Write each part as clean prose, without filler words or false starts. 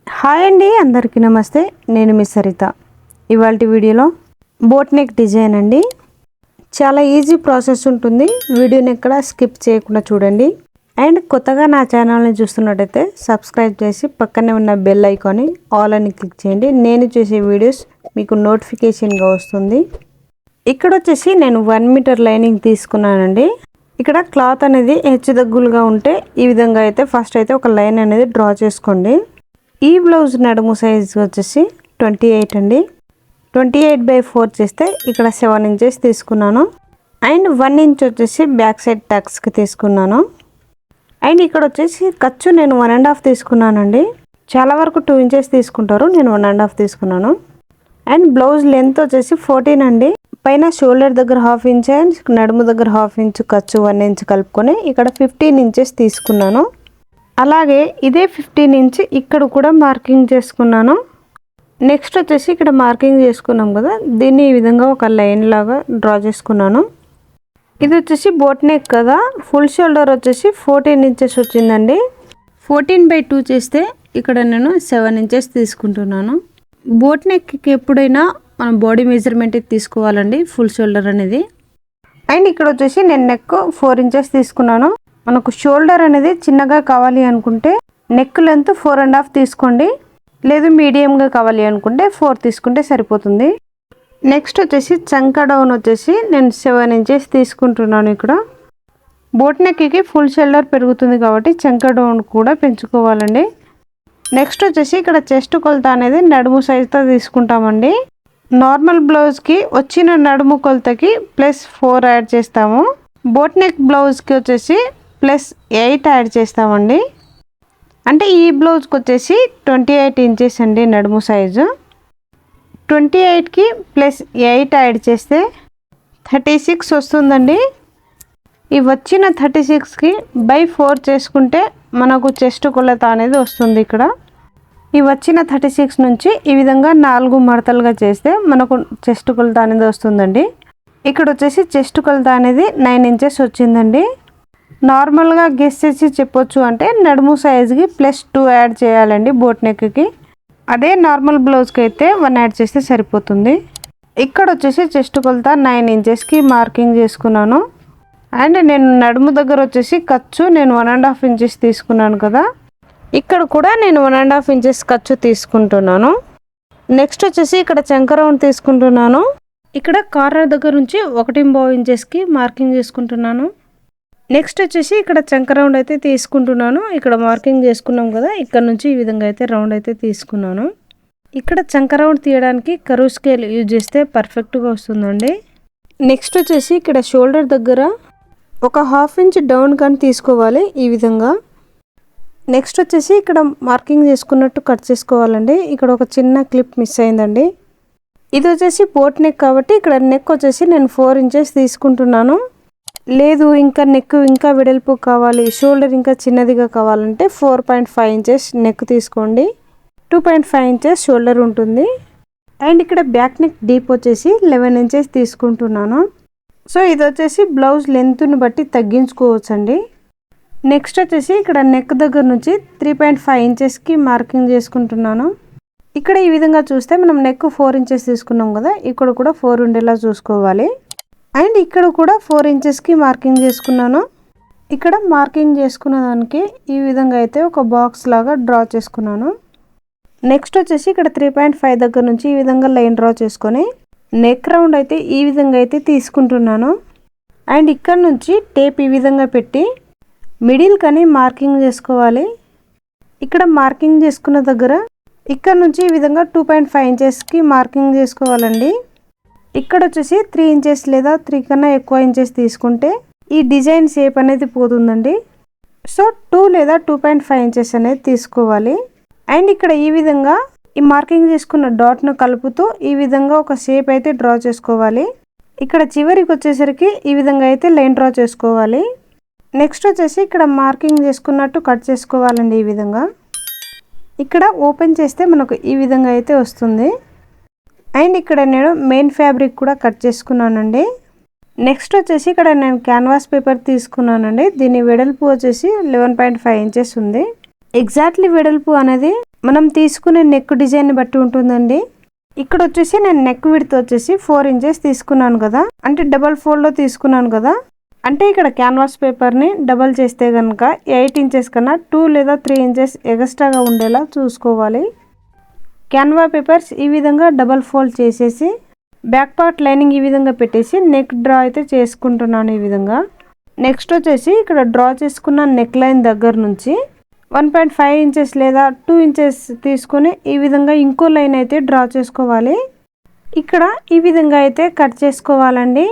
Hi అండి, అందరికీ నమస్తే. నేను మిస్ సరిత. ఇవాల్టి వీడియోలో బోట్ నెక్ డిజైన్ అండి. చాలా ఈజీ ప్రాసెస్ ఉంటుంది. వీడియోని ఎక్కడ స్కిప్ చేయకుండా చూడండి. అండ్ కొత్తగా నా ఛానల్ని చూస్తున్నట్టయితే సబ్స్క్రైబ్ చేసి పక్కనే ఉన్న బెల్ ఐకాన్ని ఆల్ అని క్లిక్ చేయండి. నేను చేసే వీడియోస్ మీకు నోటిఫికేషన్గా వస్తుంది. ఇక్కడ వచ్చేసి నేను 1 మీటర్ లైనింగ్ తీసుకున్నానండి. ఇక్కడ క్లాత్ అనేది హెచ్చుతగ్గులుగా ఉంటే ఈ విధంగా అయితే ఫస్ట్ అయితే ఒక లైన్ అనేది డ్రా చేసుకోండి. ఈ బ్లౌజ్ నడుము సైజ్ వచ్చేసి 28 అండి. 28/4 చేస్తే ఇక్కడ 7 ఇంచెస్ తీసుకున్నాను. అండ్ 1 ఇంచ్ వచ్చేసి బ్యాక్ సైడ్ టక్స్కి తీసుకున్నాను. అండ్ ఇక్కడ వచ్చేసి ఖర్చు నేను 1.5 తీసుకున్నానండి. చాలా వరకు 2 ఇంచెస్ తీసుకుంటారు, నేను 1.5 తీసుకున్నాను. అండ్ బ్లౌజ్ లెంత్ వచ్చేసి 14 అండి. పైన షోల్డర్ దగ్గర 1/2 ఇంచ్ అండ్ నడుము దగ్గర 1/2 ఇంచ్ ఖర్చు 1 ఇంచ్ కలుపుకొని ఇక్కడ 15 ఇంచెస్ తీసుకున్నాను. అలాగే ఇదే 15 ఇంచ్ ఇక్కడ కూడా మార్కింగ్ చేసుకున్నాను. నెక్స్ట్ వచ్చేసి ఇక్కడ మార్కింగ్ చేసుకున్నాం కదా, దీన్ని ఈ విధంగా ఒక లైన్ లాగా డ్రా చేసుకున్నాను. ఇది వచ్చేసి బోట్ నెక్ కదా, ఫుల్ షోల్డర్ వచ్చేసి 14 ఇంచెస్ వచ్చిందండి. 14/2 చేస్తే ఇక్కడ నేను 7 ఇంచెస్ తీసుకుంటున్నాను. బోట్ నెక్కి ఎప్పుడైనా మనం బాడీ మెజర్మెంట్ తీసుకోవాలండి, ఫుల్ షోల్డర్ అనేది. అండ్ ఇక్కడ వచ్చేసి నేను నెక్ 4 ఇంచెస్ తీసుకున్నాను. మనకు షోల్డర్ అనేది చిన్నగా కావాలి అనుకుంటే నెక్ లెంత్ 4.5 తీసుకోండి, లేదు మీడియంగా కావాలి అనుకుంటే 4 తీసుకుంటే సరిపోతుంది. నెక్స్ట్ వచ్చేసి చంక డౌన్ వచ్చేసి నేను 7 ఇంచెస్ తీసుకుంటున్నాను. ఇక్కడ బోట్ నెక్కి ఫుల్ షోల్డర్ పెరుగుతుంది కాబట్టి చంక డౌన్ కూడా పెంచుకోవాలండి. నెక్స్ట్ వచ్చేసి ఇక్కడ చెస్ట్ కొలత అనేది నడుము సైజుతో తీసుకుంటామండి. నార్మల్ బ్లౌజ్కి వచ్చిన నడుము కొలతకి +4 యాడ్ చేస్తాము. బోట్ నెక్ బ్లౌజ్కి వచ్చేసి +8 యాడ్ చేస్తామండి. అంటే ఈ బ్లౌజ్కి వచ్చేసి 28 ఇంచెస్ అండి నడుము సైజు. 28కి +8 యాడ్ చేస్తే 36 వస్తుందండి. ఈ వచ్చిన 36కి /4 చేసుకుంటే మనకు చెస్ట్ కొలత అనేది వస్తుంది. ఇక్కడ ఈ వచ్చిన 36 నుంచి ఈ విధంగా 4 మడతలుగా చేస్తే మనకు చెస్ట్ కొలత అనేది వస్తుందండి. ఇక్కడ వచ్చేసి చెస్ట్ కొలత అనేది 9 ఇంచెస్ వచ్చిందండి. నార్మల్గా గెస్ చేసి చెప్పొచ్చు అంటే నడుము సైజుకి +2 యాడ్ చేయాలండి బోట్ నెక్కి. అదే నార్మల్ బ్లౌజ్కి అయితే 1 యాడ్ చేస్తే సరిపోతుంది. ఇక్కడ వచ్చేసి చెస్ట్ కొలత 9 ఇంచెస్కి మార్కింగ్ చేసుకున్నాను. అండ్ నేను నడుము దగ్గర వచ్చేసి ఖర్చు నేను 1.5 ఇంచెస్ తీసుకున్నాను కదా, ఇక్కడ కూడా నేను 1.5 ఇంచెస్ ఖర్చు తీసుకుంటున్నాను. నెక్స్ట్ వచ్చేసి ఇక్కడ చంక రౌండ్ తీసుకుంటున్నాను. ఇక్కడ కార్నర్ దగ్గర నుంచి 1.5 ఇంచెస్కి మార్కింగ్ చేసుకుంటున్నాను. నెక్స్ట్ వచ్చేసి ఇక్కడ చంక రౌండ్ అయితే తీసుకుంటున్నాను. ఇక్కడ మార్కింగ్ చేసుకున్నాం కదా, ఇక్కడ నుంచి ఈ విధంగా అయితే రౌండ్ అయితే తీసుకున్నాను. ఇక్కడ చంక రౌండ్ తీయడానికి కరువు స్కేల్ యూజ్ చేస్తే పర్ఫెక్ట్గా వస్తుందండి. నెక్స్ట్ వచ్చేసి ఇక్కడ షోల్డర్ దగ్గర ఒక 1/2 ఇంచ్ డౌన్ కానీ తీసుకోవాలి ఈ విధంగా. నెక్స్ట్ వచ్చేసి ఇక్కడ మార్కింగ్ చేసుకున్నట్టు కట్ చేసుకోవాలండి. ఇక్కడ ఒక చిన్న క్లిప్ మిస్ అయిందండి. ఇది వచ్చేసి బోట్ నెక్ కాబట్టి ఇక్కడ నెక్ వచ్చేసి నేను 4 ఇంచెస్ తీసుకుంటున్నాను. లేదు ఇంకా నెక్ ఇంకా వెడల్పు కావాలి, షోల్డర్ ఇంకా చిన్నదిగా కావాలంటే 4.5 ఇంచెస్ నెక్ తీసుకోండి. 2.5 ఇంచెస్ షోల్డర్ ఉంటుంది. అండ్ ఇక్కడ బ్యాక్ నెక్ డీప్ వచ్చేసి 11 ఇంచెస్ తీసుకుంటున్నాను. సో ఇది వచ్చేసి బ్లౌజ్ లెంత్ని బట్టి తగ్గించుకోవచ్చండి. నెక్స్ట్ వచ్చేసి ఇక్కడ నెక్ దగ్గర నుంచి 3.5 ఇంచెస్కి మార్కింగ్ చేసుకుంటున్నాను. ఇక్కడ ఈ విధంగా చూస్తే మనం నెక్ 4 ఇంచెస్ తీసుకున్నాం కదా, ఇక్కడ కూడా 4 ఉండేలా చూసుకోవాలి. అండ్ ఇక్కడ కూడా 4 ఇంచెస్కి మార్కింగ్ చేసుకున్నాను. ఇక్కడ మార్కింగ్ చేసుకున్న దానికి ఈ విధంగా అయితే ఒక బాక్స్ లాగా డ్రా చేసుకున్నాను. నెక్స్ట్ వచ్చేసి ఇక్కడ 3.5 దగ్గర నుంచి ఈ విధంగా లైన్ డ్రా చేసుకొని నెక్ రౌండ్ అయితే ఈ విధంగా అయితే తీసుకుంటున్నాను. అండ్ ఇక్కడ నుంచి టేప్ ఈ విధంగా పెట్టి మిడిల్ కని మార్కింగ్ చేసుకోవాలి. ఇక్కడ మార్కింగ్ చేసుకున్న దగ్గర ఇక్కడ నుంచి ఈ విధంగా 2.5 ఇంచెస్కి మార్కింగ్ చేసుకోవాలండి. ఇక్కడ వచ్చేసి 3 ఇంచెస్ లేదా 3 కన్నా ఎక్కువ ఇంచెస్ తీసుకుంటే ఈ డిజైన్ షేప్ అనేది పోతుందండి. సో 2 లేదా 2.5 ఇంచెస్ అనేది తీసుకోవాలి. అండ్ ఇక్కడ ఈ విధంగా ఈ మార్కింగ్ చేసుకున్న డాట్ను కలుపుతూ ఈ విధంగా ఒక షేప్ అయితే డ్రా చేసుకోవాలి. ఇక్కడ చివరికి వచ్చేసరికి ఈ విధంగా అయితే లైన్ డ్రా చేసుకోవాలి. నెక్స్ట్ వచ్చేసి ఇక్కడ మార్కింగ్ చేసుకున్నట్టు కట్ చేసుకోవాలండి. ఈ విధంగా ఇక్కడ ఓపెన్ చేస్తే మనకు ఈ విధంగా అయితే వస్తుంది. అండ్ ఇక్కడ నేను మెయిన్ ఫ్యాబ్రిక్ కూడా కట్ చేసుకున్నానండి. నెక్స్ట్ వచ్చేసి ఇక్కడ నేను క్యాన్వాస్ పేపర్ తీసుకున్నానండి. దీని వెడల్పు వచ్చేసి 11.5 ఇంచెస్ ఉంది. ఎగ్జాక్ట్లీ వెడల్పు అనేది మనం తీసుకునే నెక్ డిజైన్ బట్టి ఉంటుందండి. ఇక్కడ వచ్చేసి నేను నెక్ విడ్త్ వచ్చేసి 4 ఇంచెస్ తీసుకున్నాను కదా, అంటే డబల్ ఫోల్డ్లో తీసుకున్నాను కదా, అంటే ఇక్కడ క్యాన్వాస్ పేపర్ని డబల్ చేస్తే కనుక 8 ఇంచెస్ కన్నా 2 లేదా 3 ఇంచెస్ ఎక్స్ట్రాగా ఉండేలా చూసుకోవాలి. క్యాన్వా పేపర్స్ ఈ విధంగా డబల్ ఫోల్డ్ చేసేసి బ్యాక్ పార్ట్ లైనింగ్ ఈ విధంగా పెట్టేసి నెక్ డ్రా అయితే చేసుకుంటున్నాను ఈ విధంగా. నెక్స్ట్ వచ్చేసి ఇక్కడ డ్రా చేసుకున్న నెక్ లైన్ దగ్గర నుంచి 1.5 ఇంచెస్ లేదా 2 ఇంచెస్ తీసుకొని ఈ విధంగా ఇంకో లైన్ అయితే డ్రా చేసుకోవాలి. ఇక్కడ ఈ విధంగా అయితే కట్ చేసుకోవాలండి.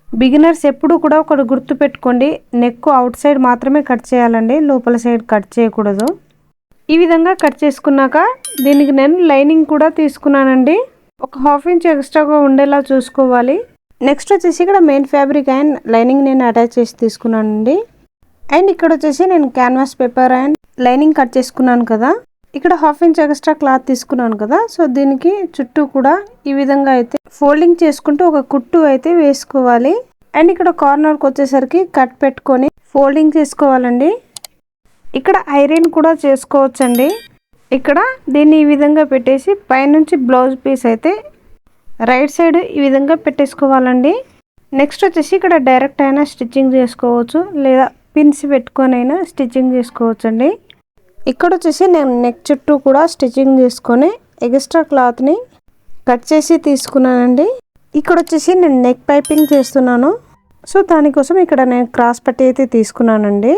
బిగినర్స్ ఎప్పుడు కూడా ఒకటి గుర్తు పెట్టుకోండి, నెక్ అవుట్ సైడ్ మాత్రమే కట్ చేయాలండి, లోపల సైడ్ కట్ చేయకూడదు. ఈ విధంగా కట్ చేసుకున్నాక దీనికి నేను లైనింగ్ కూడా తీసుకున్నానండి, ఒక 1/2 ఇంచ్ ఎక్స్ట్రాగా ఉండేలా చూసుకోవాలి. నెక్స్ట్ వచ్చేసి ఇక్కడ మెయిన్ ఫ్యాబ్రిక్ అండ్ లైనింగ్ నేను అటాచ్ చేసి తీసుకున్నానండి. అండ్ ఇక్కడ వచ్చేసి నేను canvas paper and lining cut చేసుకున్నాను కదా, ఇక్కడ 1/2 ఇంచ్ ఎక్స్ట్రా క్లాత్ తీసుకున్నాను కదా, సో దీనికి చుట్టూ కూడా ఈ విధంగా అయితే ఫోల్డింగ్ చేసుకుంటూ ఒక కుట్టు అయితే వేసుకోవాలి. అండ్ ఇక్కడ కార్నర్కి వచ్చేసరికి కట్ పెట్టుకొని ఫోల్డింగ్ చేసుకోవాలండి. ఇక్కడ ఐరన్ కూడా చేసుకోవచ్చండి. ఇక్కడ దీన్ని ఈ విధంగా పెట్టేసి పైనుంచి బ్లౌజ్ పీస్ అయితే రైట్ సైడ్ ఈ విధంగా పెట్టేసుకోవాలండి. నెక్స్ట్ వచ్చేసి ఇక్కడ డైరెక్ట్ అయినా స్టిచ్చింగ్ చేసుకోవచ్చు, లేదా పిన్స్ పెట్టుకొని అయినా స్టిచ్చింగ్ చేసుకోవచ్చు అండి. ఇక్కడ వచ్చేసి నేను నెక్ చుట్టూ కూడా స్టిచ్చింగ్ చేసుకొని ఎక్స్ట్రా క్లాత్ని కట్ చేసి తీసుకున్నానండి. ఇక్కడ వచ్చేసి నేను నెక్ పైపింగ్ చేస్తున్నాను, సో దానికోసం ఇక్కడ నేను క్రాస్ పట్టి అయితే తీసుకున్నానండి.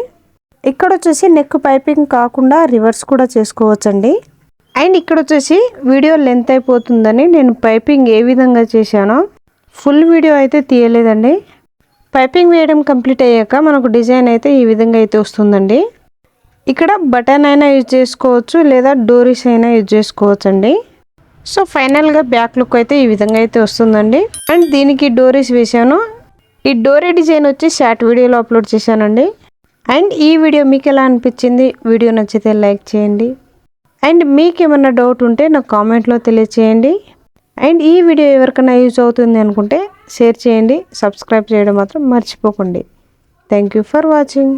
ఇక్కడ వచ్చేసి నెక్ పైపింగ్ కాకుండా రివర్స్ కూడా చేసుకోవచ్చండి. అండ్ ఇక్కడ వచ్చేసి వీడియో లెంత్ అయిపోతుందని నేను పైపింగ్ ఏ విధంగా చేశానో ఫుల్ వీడియో అయితే తీయలేదండి. పైపింగ్ వేయడం కంప్లీట్ అయ్యాక మనకు డిజైన్ అయితే ఈ విధంగా అయితే వస్తుందండి. ఇక్కడ బటన్ అయినా యూజ్ చేసుకోవచ్చు, లేదా డోరీస్ అయినా యూజ్ చేసుకోవచ్చు అండి. సో ఫైనల్గా బ్యాక్ లుక్ అయితే ఈ విధంగా అయితే వస్తుందండి. అండ్ దీనికి డోరీస్ వేసాను. ఈ డోరీ డిజైన్ వచ్చి షార్ట్ వీడియోలో అప్లోడ్ చేశానండి. అండ్ ఈ వీడియో మీకు ఎలా అనిపించింది? వీడియో నచ్చితే లైక్ చేయండి. అండ్ మీకు ఏమన్నా డౌట్ ఉంటే నాకు కామెంట్లో తెలియచేయండి. అండ్ ఈ వీడియో ఎవరికైనా యూజ్ అవుతుంది అనుకుంటే షేర్ చేయండి, సబ్స్క్రైబ్ చేయడం మాత్రం మర్చిపోకండి. Thank you for watching.